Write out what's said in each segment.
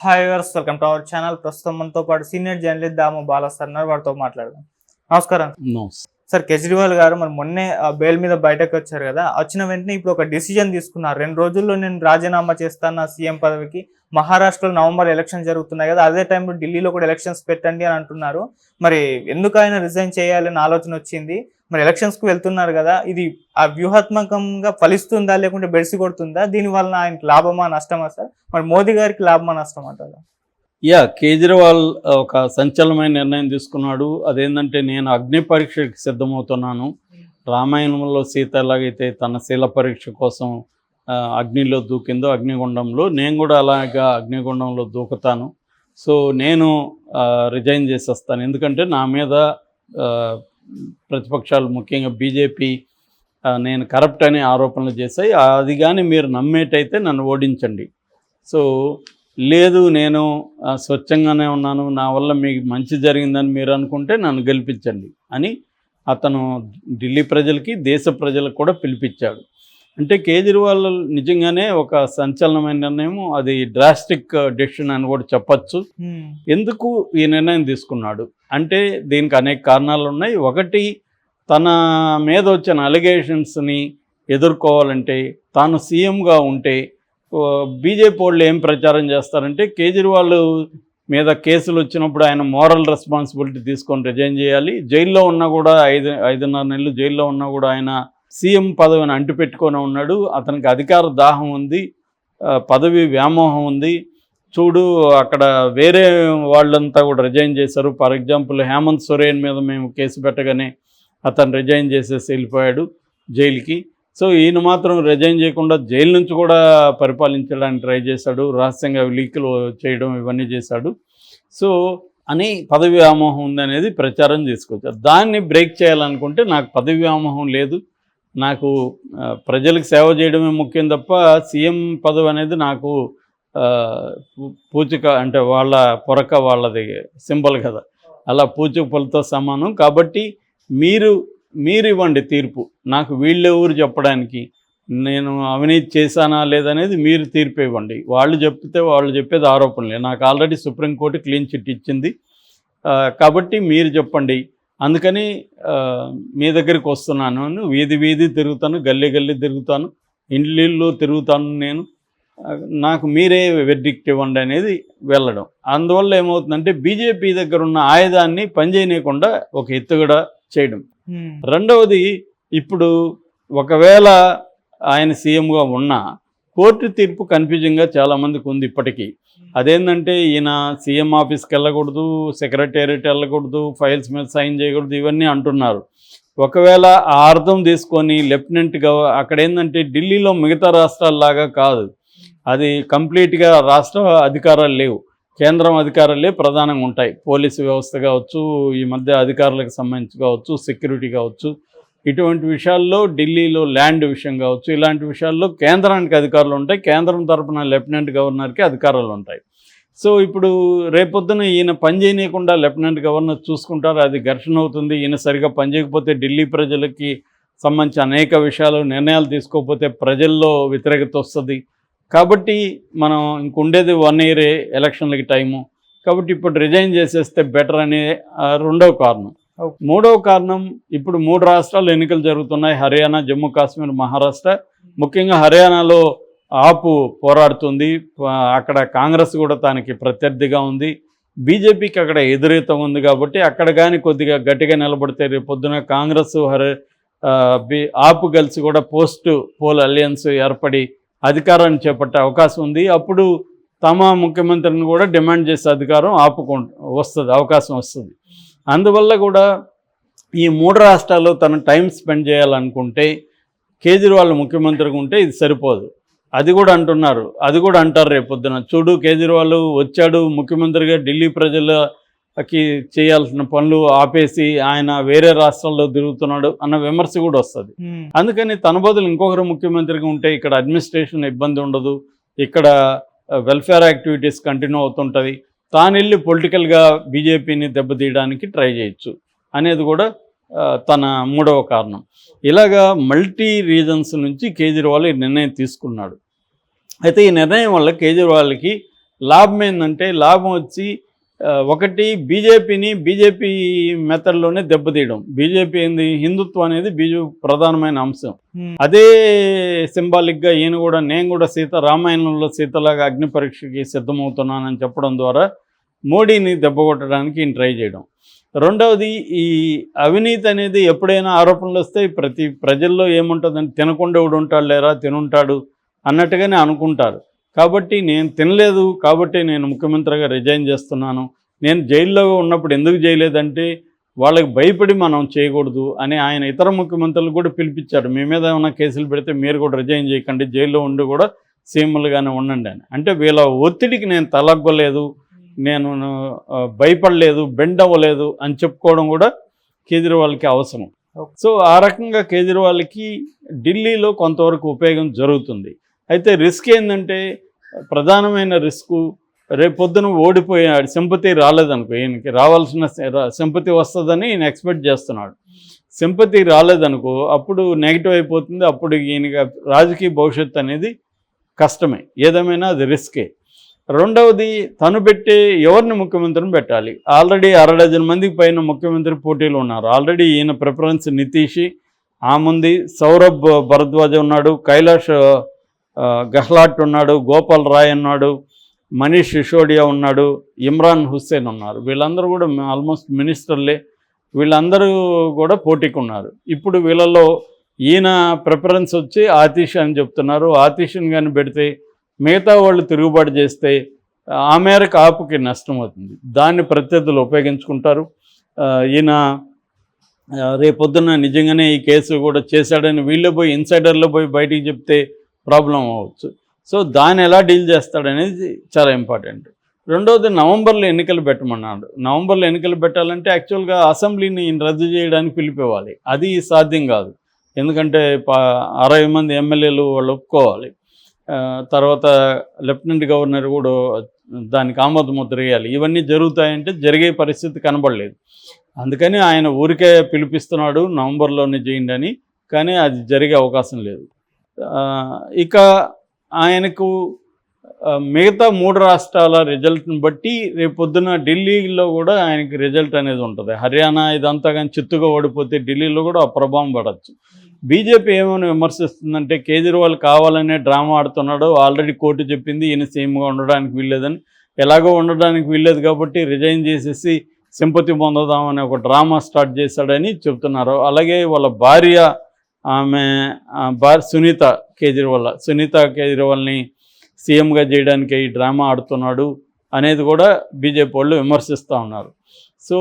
Hi viewers, welcome to our channel. ప్రస్తుతం మనతో పాటు సీనియర్ జర్నలిస్ట్ దాము బాలా సార్ ఉన్నారు. వారితో మాట్లాడదాం. నమస్కారం సార్. కేజ్రీవాల్ గారు మరి మొన్నే బెయిల్ మీద బయటకు వచ్చారు కదా. వచ్చిన వెంటనే ఇప్పుడు ఒక డిసిజన్ తీసుకున్నారు. 2 రోజుల్లో నేను రాజీనామా చేస్తాను సీఎం పదవికి. మహారాష్ట్రలో నవంబర్ ఎలక్షన్ జరుగుతున్నాయి కదా, అదే టైంలో ఢిల్లీలో కూడా ఎలక్షన్స్ పెట్టండి అని అంటున్నారు. మరి ఎందుకు ఆయన రిజైన్ చేయాలని ఆలోచన వచ్చింది? మరి ఎలక్షన్స్ కు వెళ్తున్నారు కదా, ఇది ఆ వ్యూహాత్మకంగా ఫలిస్తుందా లేకుంటే బెడిసి కొడుతుందా? దీని వలన ఆయనకి లాభమా నష్టమా సార్? మరి మోదీ గారికి లాభమా నష్టమా అంటారా? కేజ్రీవాల్ ఒక సంచలనమైన నిర్ణయం తీసుకున్నాడు. అదేంటంటే, నేను అగ్ని పరీక్షకి సిద్ధమవుతున్నాను. రామాయణంలో సీత ఎలాగైతే తన శీల పరీక్ష కోసం అగ్నిలో దూకిందో, అగ్నిగుండంలో, నేను కూడా అలాగా అగ్నిగుండంలో దూకుతాను. సో నేను రిజైన్ చేసేస్తాను. ఎందుకంటే నా మీద ప్రతిపక్షాలు, ముఖ్యంగా బీజేపీ, నేను కరప్ట్ అనే ఆరోపణలు చేశాయి. అది కానీ మీరు నమ్మేటైతే నన్ను ఓడించండి. సో లేదు, నేను స్వచ్ఛంగానే ఉన్నాను, నా వల్ల మీకు మంచి జరిగిందని మీరు అనుకుంటే నన్ను గెలిపించండి అని అతను ఢిల్లీ ప్రజలకి, దేశ ప్రజలకు కూడా పిలిపించాడు. అంటే కేజ్రీవాల్ నిజంగానే ఒక సంచలనమైన నిర్ణయం, అది డ్రాస్టిక్ డెసిషన్ అని కూడా చెప్పచ్చు. ఎందుకు ఈ నిర్ణయం తీసుకున్నాడు అంటే దీనికి అనేక కారణాలు ఉన్నాయి. ఒకటి, తన మీద వచ్చిన అలిగేషన్స్ని ఎదుర్కోవాలంటే తాను సీఎంగా ఉంటే బీజేపీ వాళ్ళు ఏం ప్రచారం చేస్తారంటే, కేజ్రీవాల్ మీద కేసులు వచ్చినప్పుడు ఆయన మోరల్ రెస్పాన్సిబిలిటీ తీసుకొని రిజైన్ చేయాలి. జైల్లో ఉన్నా కూడా 5.5 నెలలు జైల్లో ఉన్నా కూడా ఆయన సీఎం పదవిని అంటిపెట్టుకొని ఉన్నాడు. అతనికి అధికార దాహం ఉంది, పదవి వ్యామోహం ఉంది. చూడు, అక్కడ వేరే వాళ్ళంతా కూడా రిజైన్ చేశారు. ఫర్ ఎగ్జాంపుల్, హేమంత్ సోరెన్ మీద మేము కేసు పెట్టగానే అతను రిజైన్ చేసేసి వెళ్ళిపోయాడు జైలుకి. సో ఈయన మాత్రం రిజైన్ చేయకుండా జైలు నుంచి కూడా పరిపాలించడానికి ట్రై చేశాడు. రహస్యంగా లీకులు చేయడం ఇవన్నీ చేశాడు. సో అని పదవి వ్యామోహం ఉందనేది ప్రచారం తీసుకొచ్చారు. దాన్ని బ్రేక్ చేయాలనుకుంటే, నాకు పదవి వ్యామోహం లేదు, నాకు ప్రజలకు సేవ చేయడమే ముఖ్యం తప్ప సీఎం పదవి అనేది నాకు పూచిక, అంటే వాళ్ళ పొరక, వాళ్ళది సింబల్ కదా, అలా పూచిక పొలతో సమానం. కాబట్టి మీరు ఇవ్వండి తీర్పు. నాకు వీళ్ళెవరు చెప్పడానికి, నేను అవినీతి చేశానా లేదనేది మీరు తీర్పు ఇవ్వండి. వాళ్ళు చెప్తే వాళ్ళు చెప్పేది ఆరోపణలే. నాకు ఆల్రెడీ సుప్రీంకోర్టు క్లీన్ చిట్ ఇచ్చింది. కాబట్టి మీరు చెప్పండి. అందుకని మీ దగ్గరికి వస్తున్నాను. వీధి తిరుగుతాను, గల్లీ తిరుగుతాను, ఇల్లు తిరుగుతాను. నేను నాకు మీరే వెర్డిక్ట్ ఇవ్వండి అనేది వెళ్ళడం. అందువల్ల ఏమవుతుందంటే, బీజేపీ దగ్గర ఉన్న ఆయుధాన్ని పనిచేయనీయకుండా ఒక ఎత్తుగడ చేయడం. రెండవది, ఇప్పుడు ఒకవేళ ఆయన సీఎంగా ఉన్నా కోర్టు తీర్పు కన్ఫ్యూజింగ్గా చాలామందికి ఉంది ఇప్పటికీ. అదేంటంటే, ఈయన సీఎం ఆఫీస్కి వెళ్ళకూడదు, సెక్రటేరియట్ వెళ్ళకూడదు, ఫైల్స్ మీద సైన్ చేయకూడదు, ఇవన్నీ అంటున్నారు. ఒకవేళ ఆ అర్థం తీసుకొని లెఫ్టినెంట్గా, అక్కడ ఏంటంటే ఢిల్లీలో మిగతా రాష్ట్రాల్లాగా కాదు, అది కంప్లీట్గా రాష్ట్ర అధికారాలు లేవు, కేంద్రం అధికారాలే ప్రధానంగా ఉంటాయి. పోలీసు వ్యవస్థ కావచ్చు, ఈ మధ్య అధికారులకు సంబంధించి కావచ్చు, సెక్యూరిటీ కావచ్చు, ఇటువంటి విషయాల్లో ఢిల్లీలో ల్యాండ్ విషయం కావచ్చు, ఇలాంటి విషయాల్లో కేంద్రానికి అధికారులు ఉంటాయి. కేంద్రం తరపున లెఫ్టినెంట్ గవర్నర్కి అధికారాలు ఉంటాయి. సో ఇప్పుడు రేపొద్దున ఈయన పని చేయనీయకుండా లెఫ్టినెంట్ గవర్నర్ చూసుకుంటారు, అది ఘర్షణ అవుతుంది. ఈయన సరిగా పనిచేయకపోతే ఢిల్లీ ప్రజలకి సంబంధించి అనేక విషయాలు, నిర్ణయాలు తీసుకోకపోతే ప్రజల్లో వ్యతిరేకత వస్తుంది. కాబట్టి మనం ఇంకుండేది 1 ఇయర్ ఎలక్షన్లకి టైము. కాబట్టి ఇప్పుడు రిజైన్ చేసేస్తే బెటర్ అనే రెండవ కారణం. మూడవ కారణం, ఇప్పుడు 3 రాష్ట్రాల్లో ఎన్నికలు జరుగుతున్నాయి: హర్యానా, జమ్మూ కాశ్మీర్, మహారాష్ట్ర. ముఖ్యంగా హర్యానాలో ఆపు పోరాడుతుంది. అక్కడ కాంగ్రెస్ కూడా తనకి ప్రత్యర్థిగా ఉంది. బీజేపీకి అక్కడ ఎదురీత ఉంది. కాబట్టి అక్కడ కానీ కొద్దిగా గట్టిగా నిలబడితే రేపొద్దున కాంగ్రెస్, ఆపు కలిసి కూడా పోస్ట్ పోల్ అలయన్స్ ఏర్పడి అధికారాన్ని చేపట్టే అవకాశం ఉంది. అప్పుడు తమ ముఖ్యమంత్రిని కూడా డిమాండ్ చేసే అధికారం వస్తుంది, అవకాశం వస్తుంది. అందువల్ల కూడా ఈ 3 రాష్ట్రాల్లో తను టైం స్పెండ్ చేయాలనుకుంటే, కేజ్రీవాల్ ముఖ్యమంత్రిగా ఉంటే ఇది సరిపోదు. అది కూడా అంటున్నారు, అది కూడా అంటారు రేపొద్దున. చూడు, కేజ్రీవాల్ వచ్చాడు ముఖ్యమంత్రిగా, ఢిల్లీ ప్రజలకి చేయాల్సిన పనులు ఆపేసి ఆయన వేరే రాష్ట్రాల్లో తిరుగుతున్నాడు అన్న విమర్శ కూడా వస్తుంది. అందుకని తన బదులు ఇంకొకరు ముఖ్యమంత్రిగా ఉంటే ఇక్కడ అడ్మినిస్ట్రేషన్ ఇబ్బంది ఉండదు, ఇక్కడ వెల్ఫేర్ యాక్టివిటీస్ కంటిన్యూ అవుతుంటుంది, తాను వెళ్ళి పొలిటికల్గా బీజేపీని దెబ్బతీయడానికి ట్రై చేయొచ్చు అనేది కూడా తన మూడవ కారణం. ఇలాగా మల్టీ రీజన్స్ నుంచి కేజ్రీవాల్ ఈ నిర్ణయం తీసుకున్నాడు. అయితే ఈ నిర్ణయం వల్ల కేజ్రీవాల్కి లాభం ఏంటంటే లాభం వచ్చి ఒకటి బీజేపీ మెథడ్లోనే దెబ్బతీయడం. బీజేపీ ఏంది, హిందుత్వం అనేది ప్రధానమైన అంశం. అదే సింబాలిక్గా ఈయన కూడా నేను కూడా రామాయణంలో సీతలాగా అగ్ని పరీక్షకి సిద్ధమవుతున్నానని చెప్పడం ద్వారా మోడీని దెబ్బకొట్టడానికి ఈయన ట్రై చేయడం. రెండవది, ఈ అవినీతి అనేది ఎప్పుడైనా ఆరోపణలు వస్తే ప్రజల్లో ఏముంటుందని తినకుండా ఉంటాడు లేరా తినుంటాడు అన్నట్టుగానే అనుకుంటారు. కాబట్టి నేను తినలేదు కాబట్టి నేను ముఖ్యమంత్రిగా రిజైన్ చేస్తున్నాను, నేను జైల్లో ఉన్నప్పుడు ఎందుకు చేయలేదంటే వాళ్ళకి భయపడి మనం చేయకూడదు అని ఆయన ఇతర ముఖ్యమంత్రులు కూడా పిలిపించారు. మీ మీద ఏమైనా కేసులు పెడితే మీరు కూడా రిజైన్ చేయకండి, జైల్లో ఉండి కూడా సీఎంలుగానే ఉండండి అని. అంటే వీళ్ళ ఒత్తిడికి నేను తలగ్గలేదు, నేను భయపడలేదు, బెండ్ అవ్వలేదు అని చెప్పుకోవడం కూడా కేజ్రీవాల్కి అవసరం. సో ఆ రకంగా కేజ్రీవాల్కి ఢిల్లీలో కొంతవరకు ఉపయోగం జరుగుతుంది. అయితే రిస్క్ ఏంటంటే ప్రధానమైన రిస్కు రేపొద్దున ఓడిపోయాడు, సింపతి రాలేదనుకో, ఈయనకి రావాల్సిన సింపతి వస్తుందని ఈయన ఎక్స్పెక్ట్ చేస్తున్నాడు. సింపతి రాలేదనుకో అప్పుడు నెగిటివ్ అయిపోతుంది, అప్పుడు ఈయనకి రాజకీయ భవిష్యత్తు అనేది కష్టమే, ఏదేమైనా అది రిస్కే. రెండవది, తను పెట్టే ఎవరిని ముఖ్యమంత్రిని పెట్టాలి. ఆల్రెడీ 60 మందికి పైన ముఖ్యమంత్రి పోటీలు ఉన్నారు. ఆల్రెడీ ఈయన ప్రిఫరెన్స్ నితీష్, ఆముంది సౌరభ్ భరద్వాజ్ ఉన్నాడు, కైలాష్ గెహ్లాట్ ఉన్నాడు, గోపాల్ రాయ్ ఉన్నాడు, మనీష్ సిసోడియా ఉన్నాడు, ఇమ్రాన్ హుస్సేన్ ఉన్నారు. వీళ్ళందరూ కూడా ఆల్మోస్ట్ మినిస్టర్లే. వీళ్ళందరూ కూడా పోటీకి ఉన్నారు. ఇప్పుడు వీళ్ళలో ఈయన ప్రిఫరెన్స్ వచ్చి ఆతిష్ అని చెప్తున్నారు. ఆతిష్ని కానీ పెడితే మిగతా వాళ్ళు తిరుగుబాటు చేస్తే ఆ మేరకు ఆపుకి నష్టం అవుతుంది. దాన్ని ప్రత్యర్థులు ఉపయోగించుకుంటారు. ఈయన రేపొద్దున నిజంగానే ఈ కేసు కూడా చేశాడని వీళ్ళు పోయి ఇన్సైడర్లో పోయి బయటికి చెప్తే ప్రాబ్లం అవ్వచ్చు. సో దాన్ని ఎలా డీల్ చేస్తాడనేది చాలా ఇంపార్టెంట్. రెండవది, నవంబర్లో ఎన్నికలు పెట్టమన్నాడు. నవంబర్లో ఎన్నికలు పెట్టాలంటే యాక్చువల్గా అసెంబ్లీని రద్దు చేయడానికి పిలిపేవాలి. అది సాధ్యం కాదు, ఎందుకంటే 60 మంది ఎమ్మెల్యేలు వాళ్ళు ఒప్పుకోవాలి. తర్వాత లెఫ్టినెంట్ గవర్నర్ కూడా దానికి ఆమోద ముద్ర వేయాలి. ఇవన్నీ జరుగుతాయంటే జరిగే పరిస్థితి కనబడలేదు. అందుకని ఆయన ఊరికే పిలిపిస్తున్నాడు నవంబర్లోనే చేయండి అని, కానీ అది జరిగే అవకాశం లేదు. ఇక ఆయనకు మిగతా 3 రాష్ట్రాల రిజల్ట్ని బట్టి రేపొద్దున ఢిల్లీలో కూడా ఆయనకి రిజల్ట్ అనేది ఉంటుంది. హర్యానా ఇదంతా కానీ చిత్తుగా ఓడిపోతే ఢిల్లీలో కూడా ఆ ప్రభావం పడవచ్చు. బీజేపీ ఏమైనా విమర్శిస్తుందంటే కేజ్రీవాల్ కావాలనే డ్రామా ఆడుతున్నాడు, ఆల్రెడీ కోర్టు చెప్పింది ఈయన సీఎంగా ఉండడానికి వీల్లేదని, ఎలాగో ఉండడానికి వీల్లేదు కాబట్టి రిజైన్ చేసేసి సింపతి పొందుదామని ఒక డ్రామా స్టార్ట్ చేశాడని చెప్తున్నారు. అలాగే వాళ్ళ భార్య సునీత కేజ్రీవాల్ని సీఎంగా చేయడానికి ఈ డ్రామా ఆడుతున్నాడు అనేది కూడా బీజేపీ వాళ్ళు విమర్శిస్తూ ఉన్నారు. సో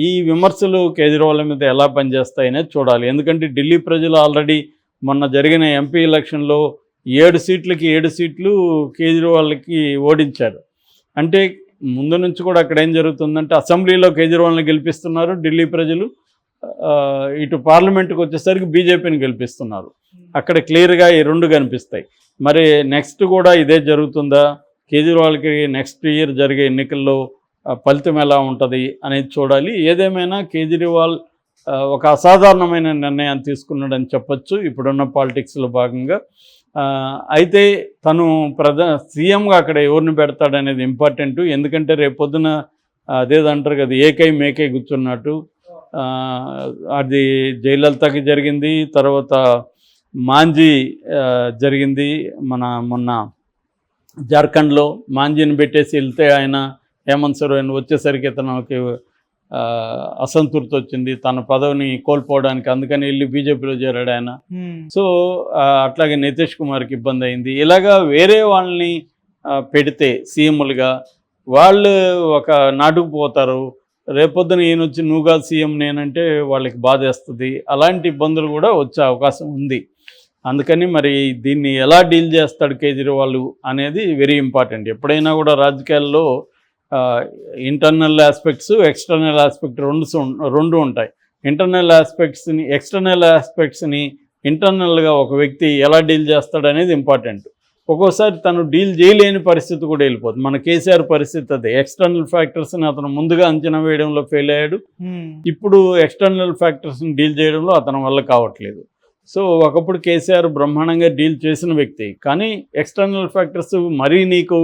ఈ విమర్శలు కేజ్రీవాల్ మీద ఎలా పనిచేస్తాయనేది చూడాలి. ఎందుకంటే ఢిల్లీ ప్రజలు ఆల్రెడీ మొన్న జరిగిన ఎంపీ ఎలక్షన్లో 7 సీట్లకి 7 సీట్లు కేజ్రీవాల్కి ఓడించారు. అంటే ముందు నుంచి కూడా అక్కడ ఏం జరుగుతుందంటే అసెంబ్లీలో కేజ్రీవాల్ని గెలిపిస్తున్నారు ఢిల్లీ ప్రజలు, ఇటు పార్లమెంట్కి వచ్చేసరికి బీజేపీని గెలిపిస్తున్నారు. అక్కడ క్లియర్గా ఈ 2 కనిపిస్తాయి. మరి నెక్స్ట్ కూడా ఇదే జరుగుతుందా, కేజ్రీవాల్కి నెక్స్ట్ ఇయర్ జరిగే ఎన్నికల్లో ఫలితం ఎలా ఉంటుంది అనేది చూడాలి. ఏదేమైనా కేజ్రీవాల్ ఒక అసాధారణమైన నిర్ణయాన్ని తీసుకున్నాడని చెప్పచ్చు ఇప్పుడున్న పాలిటిక్స్లో భాగంగా. అయితే తను సీఎంగా అక్కడ ఎవరిని పెడతాడనేది ఇంపార్టెంట్. ఎందుకంటే రేపొద్దున అదేదంటారు కదా, ఏకై మేకై కూర్చున్నట్టు అది జయలలితకి జరిగింది, తర్వాత మాంజీ జరిగింది. మొన్న జార్ఖండ్లో మాంజీని పెట్టేసి వెళ్తే ఆయన హేమంత్ సోరెన్ వచ్చేసరికి తనకి అసంతృప్తి వచ్చింది, తన పదవిని కోల్పోవడానికి, అందుకని వెళ్ళి బీజేపీలో చేరాడు ఆయన. సో అట్లాగే నితీష్ కుమార్కి ఇబ్బంది అయింది. ఇలాగా వేరే వాళ్ళని పెడితే సీఎంలుగా వాళ్ళు ఒక నాటుకుపోతారు. రేపొద్దున ఈయన వచ్చి నువ్వు కాదు సీఎం నేనంటే వాళ్ళకి బాధేస్తుంది. అలాంటి ఇబ్బందులు కూడా వచ్చే అవకాశం ఉంది. అందుకని మరి దీన్ని ఎలా డీల్ చేస్తాడు కేజ్రీవాల్ అనేది వెరీ ఇంపార్టెంట్. ఎప్పుడైనా కూడా రాజకీయాల్లో ఇంటర్నల్ ఆస్పెక్ట్స్, ఎక్స్టర్నల్ ఆస్పెక్ట్ రెండు ఉంటాయి. ఎక్స్టర్నల్ ఆస్పెక్ట్స్ని ఇంటర్నల్గా ఒక వ్యక్తి ఎలా డీల్ చేస్తాడు అనేది ఇంపార్టెంట్. ఒక్కోసారి తను డీల్ చేయలేని పరిస్థితి కూడా వెళ్ళిపోతుంది. మన కేసీఆర్ పరిస్థితి అదే. ఎక్స్టర్నల్ ఫ్యాక్టర్స్ని అతను ముందుగా అంచనా వేయడంలో ఫెయిల్ అయ్యాడు. ఇప్పుడు ఎక్స్టర్నల్ ఫ్యాక్టర్స్ని డీల్ చేయడంలో అతని వల్ల కావట్లేదు. సో ఒకప్పుడు కేసీఆర్ బ్రహ్మాండంగా డీల్ చేసిన వ్యక్తి, కానీ ఎక్స్టర్నల్ ఫ్యాక్టర్స్ మరీ నీకు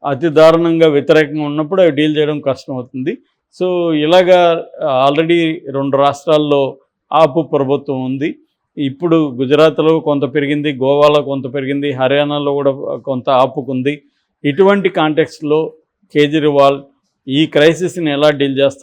అతి దారుణంగా వ్యతిరేకంగా ఉన్నప్పుడు అవి డీల్ చేయడం కష్టం అవుతుంది. సో ఇలాగా ఆల్రెడీ 2 రాష్ట్రాల్లో ఆపు ప్రభుత్వం ఉంది. ఇప్పుడు గుజరాత్లో కొంత పెరిగింది, గోవాలో కొంత పెరిగింది, హర్యానాలో కూడా కొంత ఆపుకుంది. ఇటువంటి కాంటెక్స్ట్లో కేజ్రీవాల్ ఈ క్రైసిస్ని ఎలా డీల్ చేస్తారు?